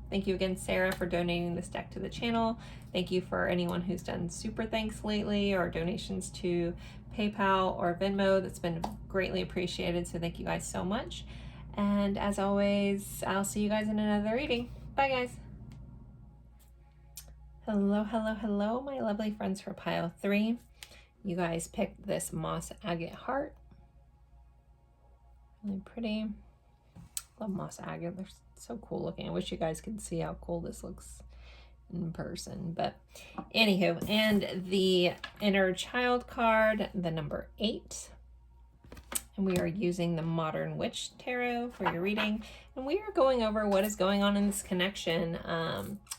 Thank you again, Sarah, for donating this deck to the channel. Thank you for anyone who's done super thanks lately or donations to PayPal or Venmo. That's been greatly appreciated. So thank you guys so much. And as always, I'll see you guys in another reading. Bye, guys. Hello, hello, hello, my lovely friends for pile 3. You guys picked this moss agate heart. Really pretty. Love moss agate. They're so cool looking. I wish you guys could see how cool this looks in person. But anywho, and the inner child card, the number 8. And we are using the Modern Witch Tarot for your reading. And we are going over what is going on in this connection.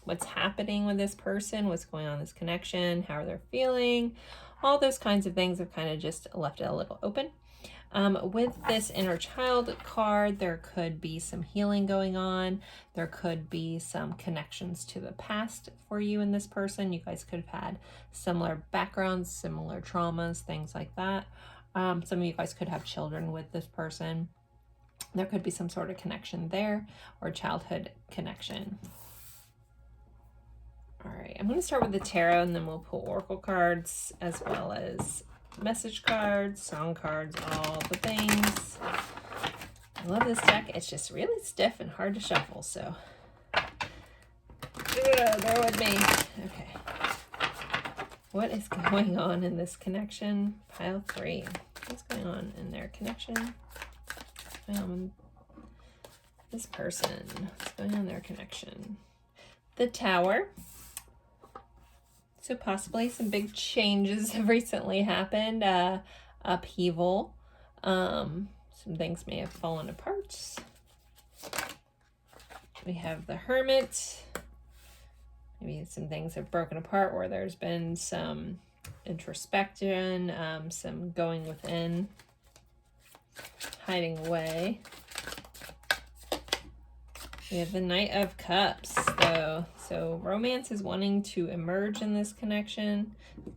What's happening with this person, what's going on in this connection, how they're feeling. All those kinds of things. I've kind of just left it a little open. With this inner child card, there could be some healing going on. There could be some connections to the past for you and this person. You guys could have had similar backgrounds, similar traumas, things like that. Some of you guys could have children with this person. There could be some sort of connection there or childhood connection. All right, I'm going to start with the tarot and then we'll pull oracle cards as well as message cards, song cards, all the things. I love this deck. It's just really stiff and hard to shuffle, so bear with me. Okay. What is going on in this connection? Pile 3. What's going on in their connection? This person. What's going on in their connection? The Tower. So possibly some big changes have recently happened. Upheaval. Some things may have fallen apart. We have the Hermit. Maybe some things have broken apart where there's been some introspection, some going within, hiding away. We have the Knight of Cups, though. So romance is wanting to emerge in this connection. I'm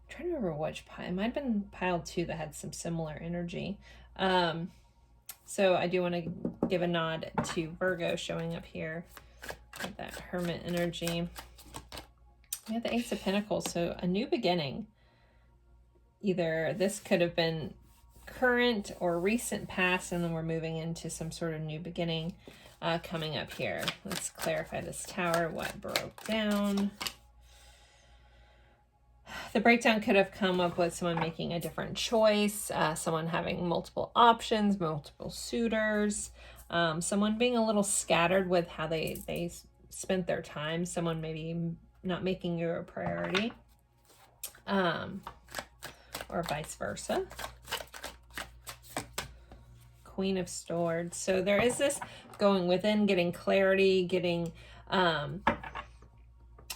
trying to remember which pile. It might have been pile 2 that had some similar energy. So I do want to give a nod to Virgo showing up here with that Hermit energy. We have the Ace of Pentacles, so a new beginning. Either this could have been current or recent past, and then we're moving into some sort of new beginning. Coming up here. Let's clarify this Tower, what broke down. The breakdown could have come up with someone making a different choice, someone having multiple options, multiple suitors, someone being a little scattered with how they spent their time, someone maybe not making you a priority, or vice versa. Queen of Swords. So there is this going within, getting clarity, getting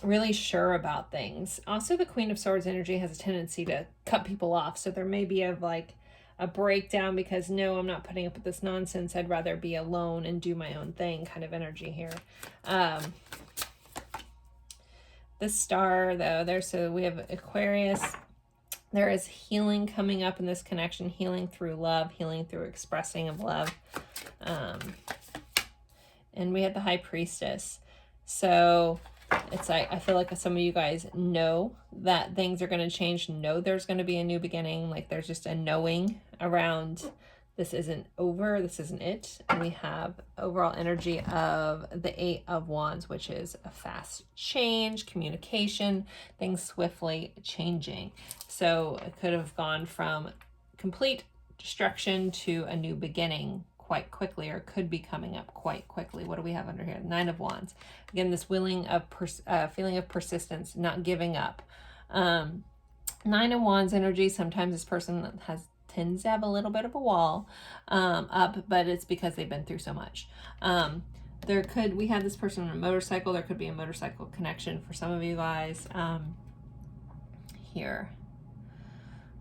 really sure about things. Also, the Queen of Swords energy has a tendency to cut people off. So there may be like a breakdown because no, I'm not putting up with this nonsense. I'd rather be alone and do my own thing kind of energy here. The Star, though, so we have Aquarius. There is healing coming up in this connection, healing through love, healing through expressing of love. And we have the High Priestess. So it's like, I feel like some of you guys know that things are going to change, know there's going to be a new beginning. Like there's just a knowing around this isn't over, this isn't it. And we have overall energy of the 8 of Wands, which is a fast change, communication, things swiftly changing. So it could have gone from complete destruction to a new beginning quite quickly, or could be coming up quite quickly. What do we have under here? 9 of Wands. Again, this feeling of persistence, not giving up. 9 of Wands energy. Sometimes this person tends to have a little bit of a wall up, but it's because they've been through so much. We have this person on a motorcycle. There could be a motorcycle connection for some of you guys. Here,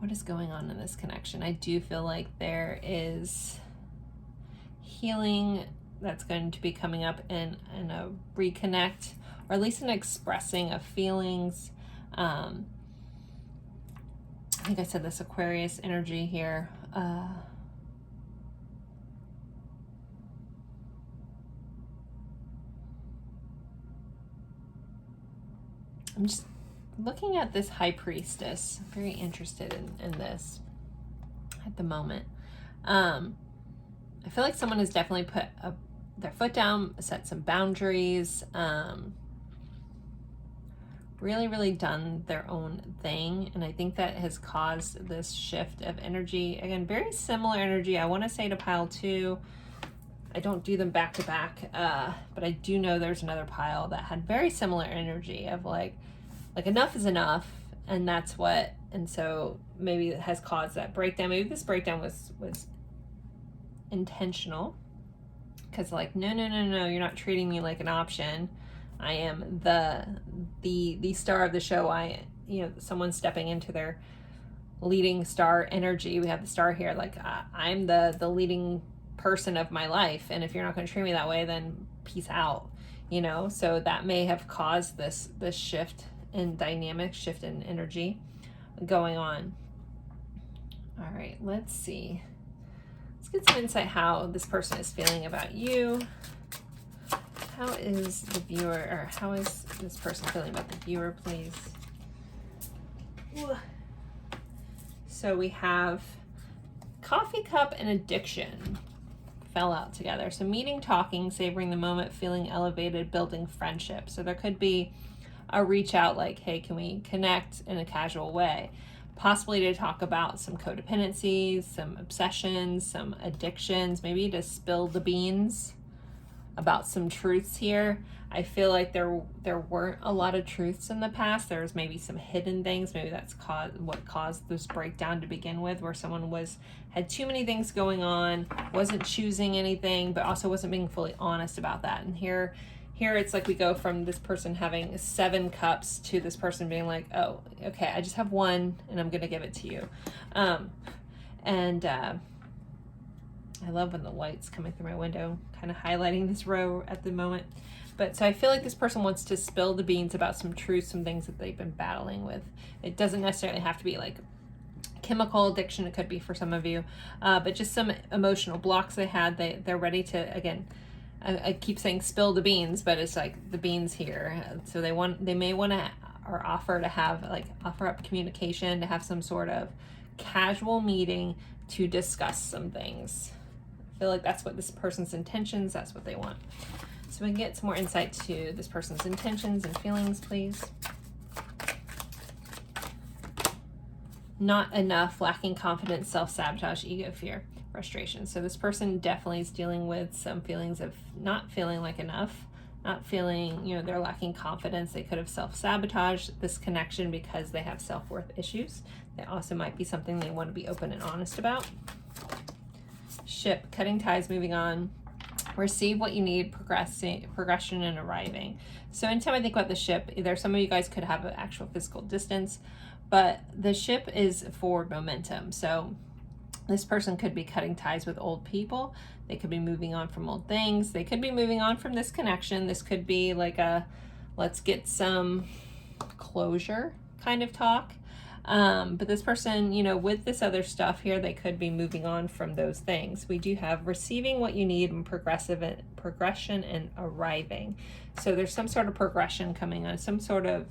what is going on in this connection? I do feel like there is healing that's going to be coming up in a reconnect, or at least an expressing of feelings. I think I said this Aquarius energy here. I'm just looking at this High Priestess. I'm very interested in this at the moment. I feel like someone has definitely put their foot down, set some boundaries, really done their own thing. And I think that has caused this shift of energy. Again, very similar energy. I want to say to pile 2. I don't do them back to back, but I do know there's another pile that had very similar energy of like enough is enough, and that's what, and so maybe it has caused that breakdown. Maybe this breakdown was intentional, because like, no, you're not treating me like an option. I am the star of the show. Someone's stepping into their leading star energy. We have the star here, like I'm the leading person of my life, and if you're not going to treat me that way, then peace out, so that may have caused this shift in dynamic, shift in energy going on. All right, let's see, let's get some insight how this person is feeling about you. How is the viewer, or how is this person feeling about the viewer, please? Ooh. So we have coffee cup and addiction fell out together. So meeting, talking, savoring the moment, feeling elevated, building friendship. So there could be a reach out like, hey, can we connect in a casual way? Possibly to talk about some codependencies, some obsessions, some addictions, maybe to spill the beans about some truths here. I feel like there weren't a lot of truths in the past. There was maybe some hidden things. Maybe that's what caused this breakdown to begin with, where someone had too many things going on, wasn't choosing anything, but also wasn't being fully honest about that. And here it's like we go from this person having 7 cups to this person being like, oh, okay, I just have 1 and I'm gonna give it to you. I love when the light's coming through my window, kind of highlighting this row at the moment. But so I feel like this person wants to spill the beans about some truths, some things that they've been battling with. It doesn't necessarily have to be like chemical addiction. It could be for some of you, but just some emotional blocks they had. They're ready to, again, I keep saying spill the beans, but it's like the beans here. So they may want to, or offer up communication, to have some sort of casual meeting to discuss some things. I feel like that's what this person's intentions, that's what they want. So we can get some more insight to this person's intentions and feelings, please. Not enough, lacking confidence, self-sabotage, ego, fear, frustration. So this person definitely is dealing with some feelings of not feeling like enough, not feeling, they're lacking confidence. They could have self-sabotaged this connection because they have self-worth issues. That also might be something they want to be open and honest about. Ship, cutting ties, moving on. Receive what you need, progression and arriving. So anytime I think about the ship, either some of you guys could have an actual physical distance, but the ship is forward momentum. So this person could be cutting ties with old people. They could be moving on from old things. They could be moving on from this connection. This could be like a, let's get some closure kind of talk. But this person, with this other stuff here, they could be moving on from those things. We do have receiving what you need and progression and arriving. So there's some sort of progression coming on, some sort of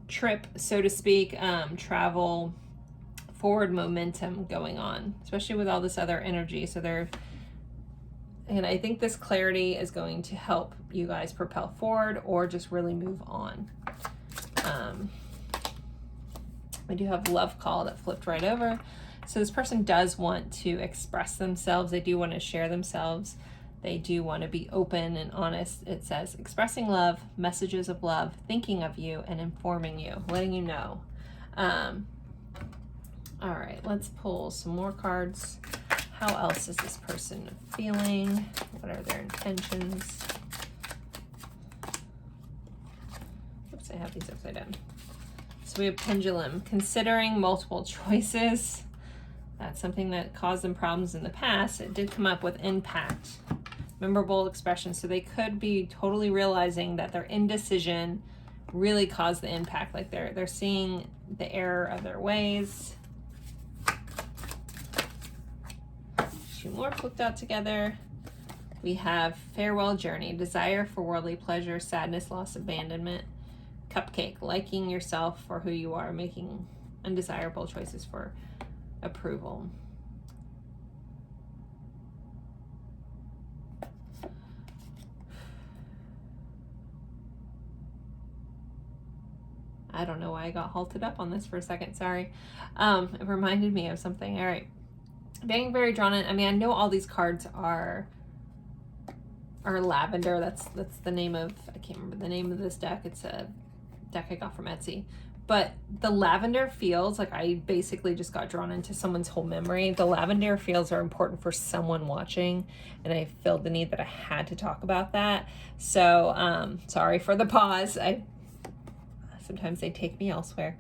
trip, so to speak, travel, forward momentum going on, especially with all this other energy. So and I think this clarity is going to help you guys propel forward or just really move on. We do have love call that flipped right over. So this person does want to express themselves. They do want to share themselves. They do want to be open and honest. It says expressing love, messages of love, thinking of you, and informing you, letting you know. All right, let's pull some more cards. How else is this person feeling? What are their intentions? Oops, I have these upside down. So we have pendulum, considering multiple choices. That's something that caused them problems in the past. It did come up with impact, memorable expression. So they could be totally realizing that their indecision really caused the impact. Like they're seeing the error of their ways. 2 more flipped out together. We have farewell journey, desire for worldly pleasure, sadness, loss, abandonment. Cupcake, liking yourself for who you are, making undesirable choices for approval. I don't know why I got halted up on this for a second, sorry. It reminded me of something. All right, being very drawn in. I mean, I know all these cards are lavender. That's the name of, I can't remember the name of this deck. It's a deck I got from Etsy. But the lavender feels like I basically just got drawn into someone's whole memory. The lavender feels are important for someone watching, and I felt the need that I had to talk about that. So sorry for the pause. Sometimes they take me elsewhere.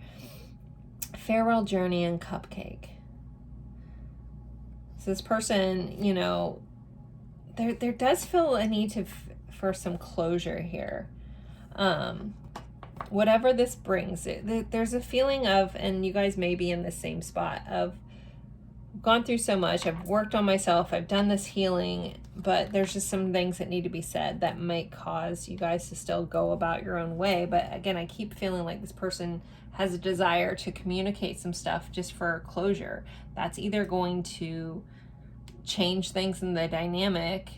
Farewell journey and cupcake. So this person, you know, there does feel a need for some closure here. Whatever this brings, there's a feeling of, and you guys may be in the same spot of, gone through so much, I've worked on myself, I've done this healing, but there's just some things that need to be said that might cause you guys to still go about your own way. But again, I keep feeling like this person has a desire to communicate some stuff just for closure. That's either going to change things in the dynamic.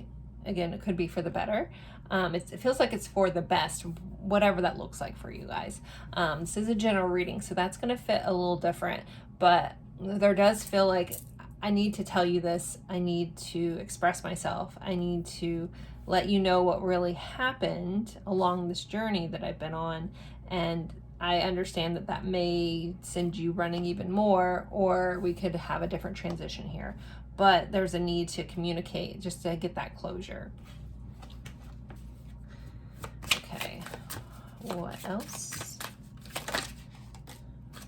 Again, it could be for the better. It feels like it's for the best, whatever that looks like for you guys. This is a general reading, so that's going to fit a little different, but there does feel like I need to tell you this. I need to express myself. I need to let you know what really happened along this journey that I've been on. And I understand that that may send you running even more, or we could have a different transition here. But there's a need to communicate just to get that closure. Okay, what else?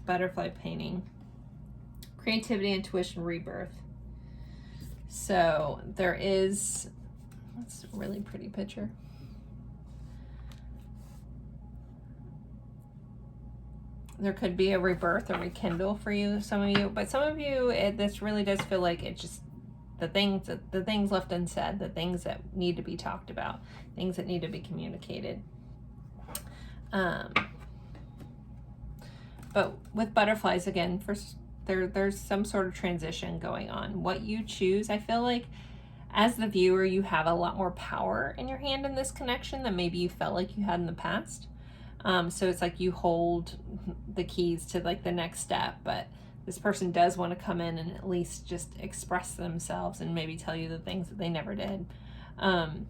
Butterfly painting. Creativity, intuition, rebirth. So there is, that's a really pretty picture. There could be a rebirth or rekindle for you, some of you, but some of you, this really does feel like it just, the things left unsaid, the things that need to be talked about, things that need to be communicated. But with butterflies, again, there's some sort of transition going on. What you choose, I feel like as the viewer, you have a lot more power in your hand in this connection than maybe you felt like you had in the past. So it's like you hold the keys to like the next step, but this person does want to come in and at least just express themselves and maybe tell you the things that they never did. But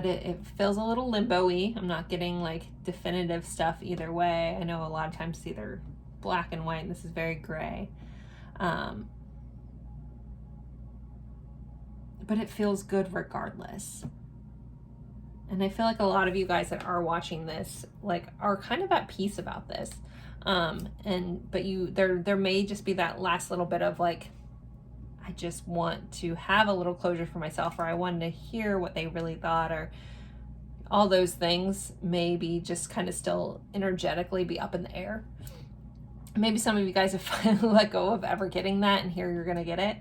it feels a little limbo-y. I'm not getting like definitive stuff either way. I know a lot of times it's either black and white, and this is very gray. But it feels good regardless. And I feel like a lot of you guys that are watching this like are kind of at peace about this. But there may just be that last little bit of like, I just want to have a little closure for myself, or I wanted to hear what they really thought, or all those things maybe just kind of still energetically be up in the air. Maybe some of you guys have finally let go of ever getting that, and here you're going to get it.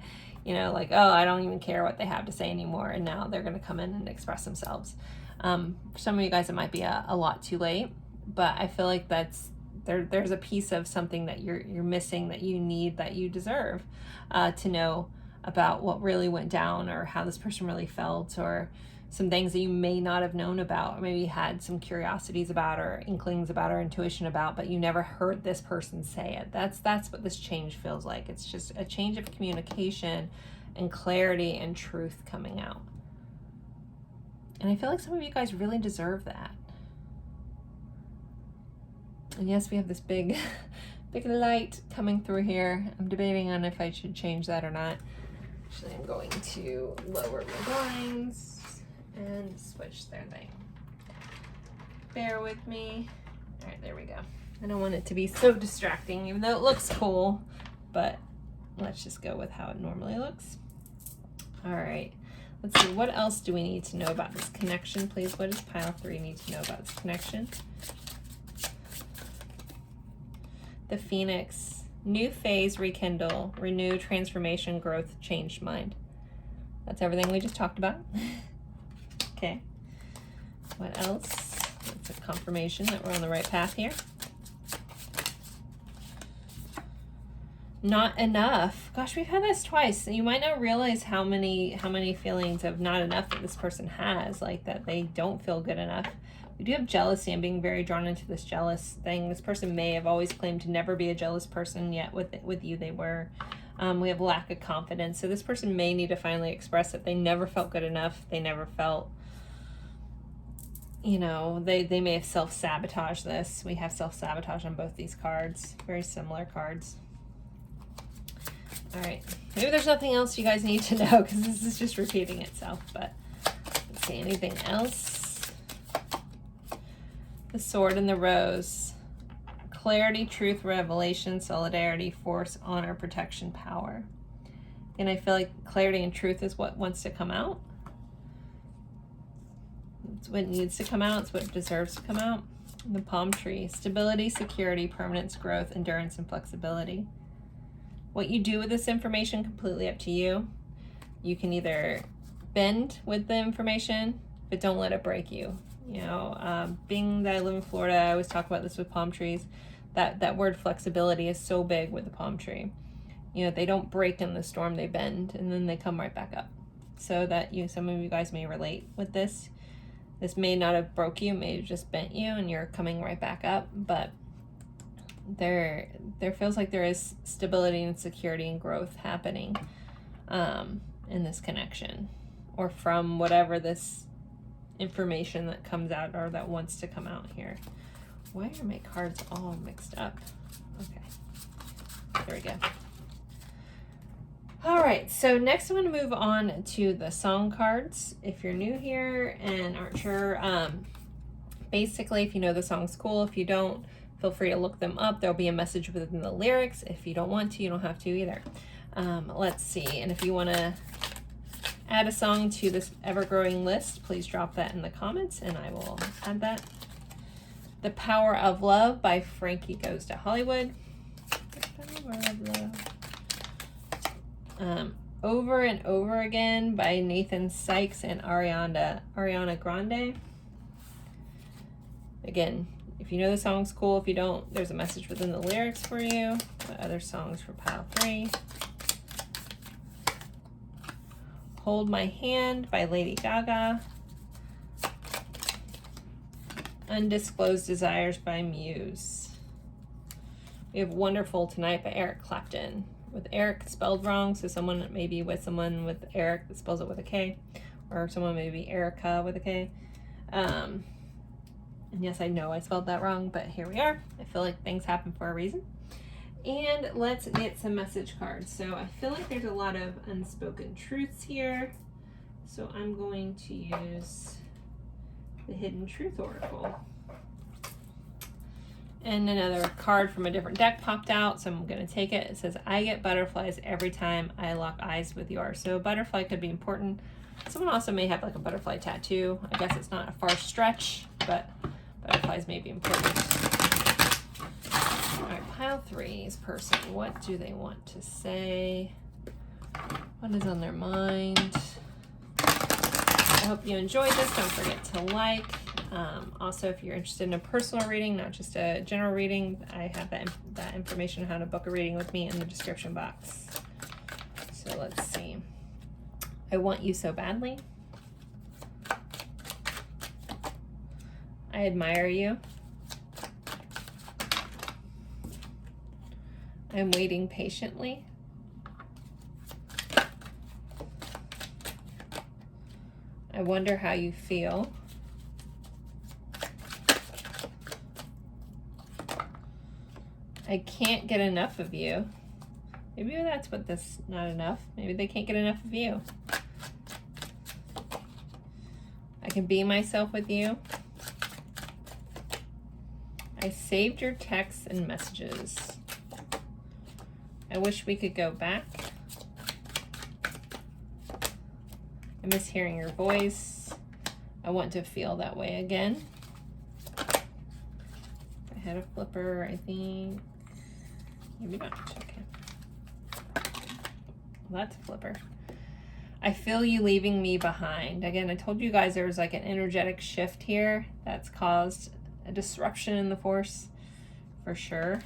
You know, like, oh, I don't even care what they have to say anymore, and now they're going to come in and express themselves. For some of you guys, it might be a lot too late, but I feel like there's a piece of something that you're missing, that you need, that you deserve to know about what really went down, or how this person really felt, or some things that you may not have known about, or maybe had some curiosities about, or inklings about, or intuition about, but you never heard this person say it. That's what this change feels like. It's just a change of communication and clarity and truth coming out. And I feel like some of you guys really deserve that. And yes, we have this big light coming through here. I'm debating on if I should change that or not. Actually, I'm going to lower my blinds and switch their thing. Bear with me. All right, there we go. I don't want it to be so distracting, even though it looks cool, but let's just go with how it normally looks. All right, let's see, what else do we need to know about this connection, please? What does pile 3 need to know about this connection? The Phoenix, New phase, rekindle, renew, transformation, growth, changed mind. That's everything we just talked about. Okay. What else? It's a confirmation that we're on the right path here. Not enough. Gosh, we've had this twice. You might not realize how many feelings of not enough that this person has, like that they don't feel good enough. We do have jealousy. I'm being very drawn into this jealous thing. This person may have always claimed to never be a jealous person, yet with you they were. We have lack of confidence. So this person may need to finally express that they never felt good enough. They never felt, you know, they may have self-sabotaged this. We have self-sabotage on both these cards. Very similar cards. All right. Maybe there's nothing else you guys need to know because this is just repeating itself. But let's see, anything else? The Sword and the Rose. Clarity, truth, revelation, solidarity, force, honor, protection, power. And I feel like clarity and truth is what wants to come out. It's what needs to come out. It's what deserves to come out. And the palm tree. Stability, security, permanence, growth, endurance, and flexibility. What you do with this information, completely up to you. You can either bend with the information, but don't let it break you. You know, being that I live in Florida, I always talk about this with palm trees. That word flexibility is so big with the palm tree. You know, they don't break in the storm, they bend, and then they come right back up. So that some of you guys may relate with this. This may not have broke you, may have just bent you, and you're coming right back up. But there feels like there is stability and security and growth happening in this connection, or from whatever this information that comes out or that wants to come out here. Why are my cards all mixed up? Okay, there we go. All right, so next I'm going to move on to the song cards. If you're new here and aren't sure, basically if you know the song's cool. If you don't, feel free to look them up. There'll be a message within the lyrics. If you don't want to, you don't have to either. Let's see, and if you want to add a song to this ever-growing list, please drop that in the comments and I will add that. The Power of Love by Frankie Goes to Hollywood. The Power of Love. Over and Over Again by Nathan Sykes and Ariana Grande. Again, if you know the song's cool. If you don't, there's a message within the lyrics for you. The other songs for pile 3. Hold My Hand by Lady Gaga. Undisclosed Desires by Muse. We have Wonderful Tonight by Eric Clapton. With Eric spelled wrong, so someone maybe with someone with Eric that spells it with a K, or someone maybe Erica with a K. And yes, I know I spelled that wrong, but here we are. I feel like things happen for a reason. And let's get some message cards. So I feel like there's a lot of unspoken truths here. So I'm going to use the Hidden Truth Oracle. And another card from a different deck popped out, so I'm going to take it. It says, I get butterflies every time I lock eyes with yours. So a butterfly could be important. Someone also may have like a butterfly tattoo. I guess it's not a far stretch, but butterflies may be important. All right, pile 3's person. What do they want to say? What is on their mind? I hope you enjoyed this. Don't forget to like. Also, if you're interested in a personal reading, not just a general reading, I have that information on how to book a reading with me in the description box. So let's see. I want you so badly. I admire you. I'm waiting patiently. I wonder how you feel. I can't get enough of you. Maybe that's what this not enough. Maybe they can't get enough of you. I can be myself with you. I saved your texts and messages. I wish we could go back. I miss hearing your voice. I want to feel that way again. I had a flipper, I think. Maybe not. Okay. Well, that's a flipper. I feel you leaving me behind. Again, I told you guys there was like an energetic shift here that's caused a disruption in the force for sure.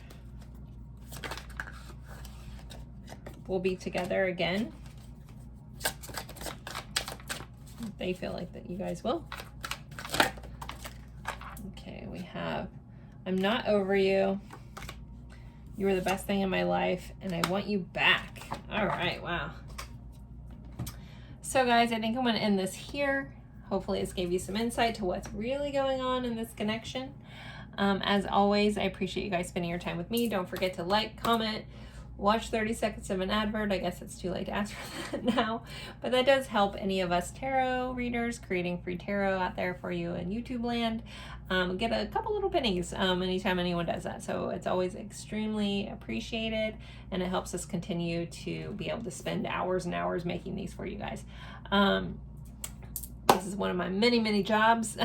We'll be together again. They feel like that you guys will. Okay, we have, I'm not over you. You were the best thing in my life, and I want you back. All right, wow. So guys, I think I'm going to end this here. Hopefully this gave you some insight to what's really going on in this connection. As always, I appreciate you guys spending your time with me. Don't forget to like, comment, watch 30 seconds of an advert. I guess it's too late to ask for that now, but that does help any of us tarot readers creating free tarot out there for you in YouTube land. Get a couple little pennies anytime anyone does that. So it's always extremely appreciated, and it helps us continue to be able to spend hours and hours making these for you guys. This is one of my many jobs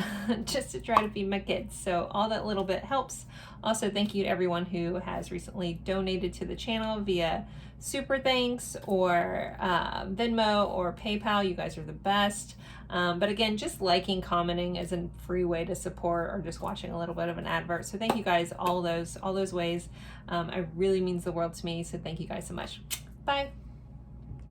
just to try to feed my kids. So all that little bit helps. Also, thank you to everyone who has recently donated to the channel via Super Thanks or Venmo or PayPal. You guys are the best. But again, just liking, commenting is a free way to support, or just watching a little bit of an advert. So thank you guys, all those ways. It really means the world to me. So thank you guys so much. Bye.